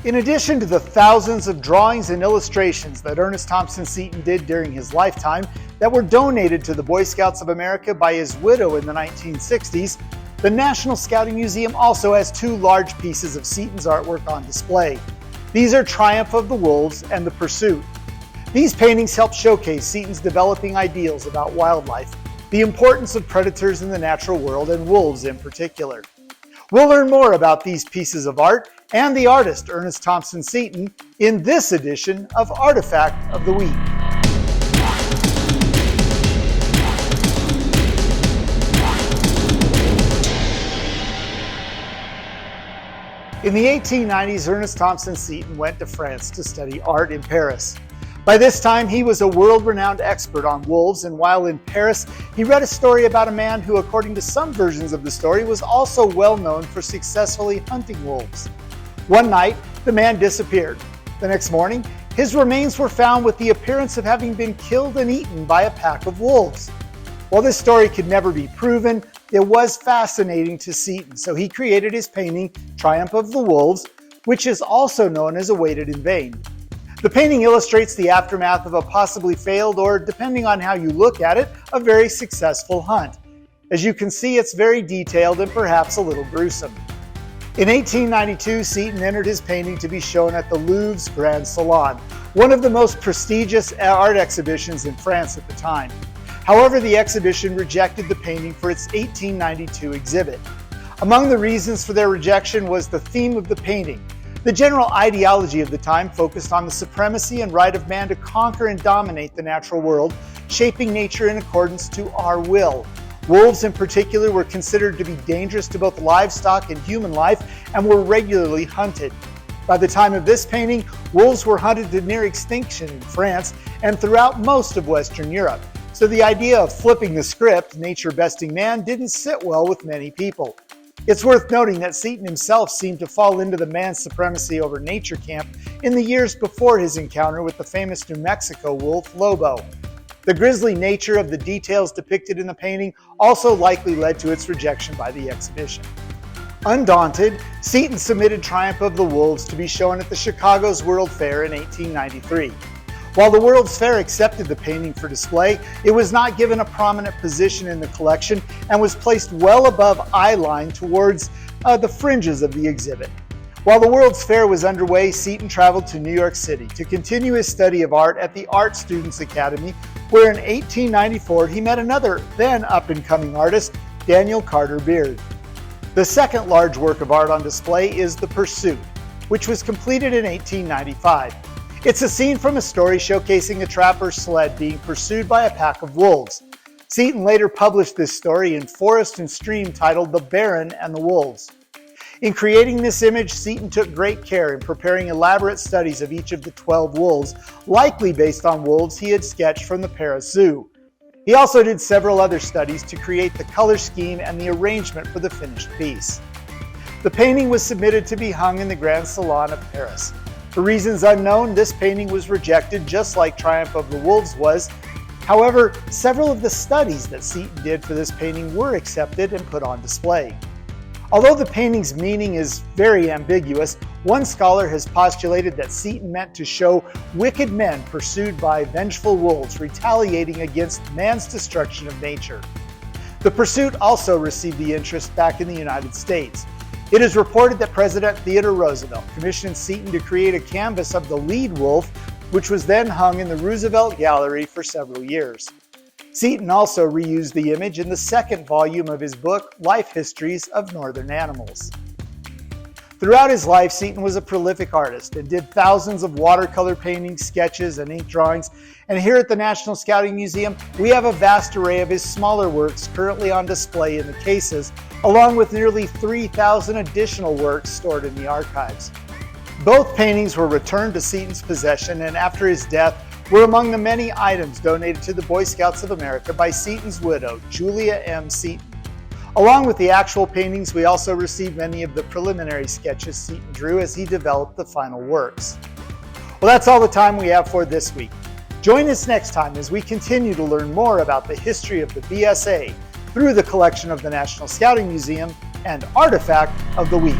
In addition to the thousands of drawings and illustrations that Ernest Thompson Seton did during his lifetime that were donated to the Boy Scouts of America by his widow in the 1960s, the National Scouting Museum also has two large pieces of Seton's artwork on display. These are Triumph of the Wolves and The Pursuit. These paintings help showcase Seton's developing ideals about wildlife, the importance of predators in the natural world and wolves in particular. We'll learn more about these pieces of art and the artist Ernest Thompson Seton in this edition of Artifact of the Week. In the 1890s, Ernest Thompson Seton went to France to study art in Paris. By this time, he was a world-renowned expert on wolves, and while in Paris, he read a story about a man who, according to some versions of the story, was also well known for successfully hunting wolves. One night, the man disappeared. The next morning, his remains were found with the appearance of having been killed and eaten by a pack of wolves. While this story could never be proven, it was fascinating to Seton, so he created his painting, Triumph of the Wolves, which is also known as Awaited in Vain. The painting illustrates the aftermath of a possibly failed, or depending on how you look at it, a very successful hunt. As you can see, it's very detailed and perhaps a little gruesome. In 1892, Seton entered his painting to be shown at the Louvre's Grand Salon, one of the most prestigious art exhibitions in France at the time. However, the exhibition rejected the painting for its 1892 exhibit. Among the reasons for their rejection was the theme of the painting. The general ideology of the time focused on the supremacy and right of man to conquer and dominate the natural world, shaping nature in accordance to our will. Wolves in particular were considered to be dangerous to both livestock and human life and were regularly hunted. By the time of this painting, wolves were hunted to near extinction in France and throughout most of Western Europe. So the idea of flipping the script, nature besting man, didn't sit well with many people. It's worth noting that Seton himself seemed to fall into the man supremacy over nature camp in the years before his encounter with the famous New Mexico wolf, Lobo. The grisly nature of the details depicted in the painting also likely led to its rejection by the exhibition. Undaunted, Seton submitted Triumph of the Wolves to be shown at the Chicago's World Fair in 1893. While the World's Fair accepted the painting for display, it was not given a prominent position in the collection and was placed well above eye line towards the fringes of the exhibit. While the World's Fair was underway, Seton traveled to New York City to continue his study of art at the Art Students Academy, where in 1894 he met another then up-and-coming artist, Daniel Carter Beard. The second large work of art on display is The Pursuit, which was completed in 1895. It's a scene from a story showcasing a trapper's sled being pursued by a pack of wolves. Seton later published this story in Forest and Stream titled The Baron and the Wolves. In creating this image, Seton took great care in preparing elaborate studies of each of the 12 wolves, likely based on wolves he had sketched from the Paris Zoo. He also did several other studies to create the color scheme and the arrangement for the finished piece. The painting was submitted to be hung in the Grand Salon of Paris. For reasons unknown, this painting was rejected just like Triumph of the Wolves was. However, several of the studies that Seton did for this painting were accepted and put on display. Although the painting's meaning is very ambiguous, one scholar has postulated that Seton meant to show wicked men pursued by vengeful wolves retaliating against man's destruction of nature. The Pursuit also received the interest back in the United States. It is reported that President Theodore Roosevelt commissioned Seton to create a canvas of the lead wolf, which was then hung in the Roosevelt Gallery for several years. Seton also reused the image in the second volume of his book, Life Histories of Northern Animals. Throughout his life, Seton was a prolific artist and did thousands of watercolor paintings, sketches, and ink drawings. And here at the National Scouting Museum, we have a vast array of his smaller works currently on display in the cases, along with nearly 3,000 additional works stored in the archives. Both paintings were returned to Seton's possession, and after his death, were among the many items donated to the Boy Scouts of America by Seton's widow, Julia M. Seton. Along with the actual paintings, we also received many of the preliminary sketches Seton drew as he developed the final works. Well, that's all the time we have for this week. Join us next time as we continue to learn more about the history of the BSA through the collection of the National Scouting Museum and Artifact of the Week.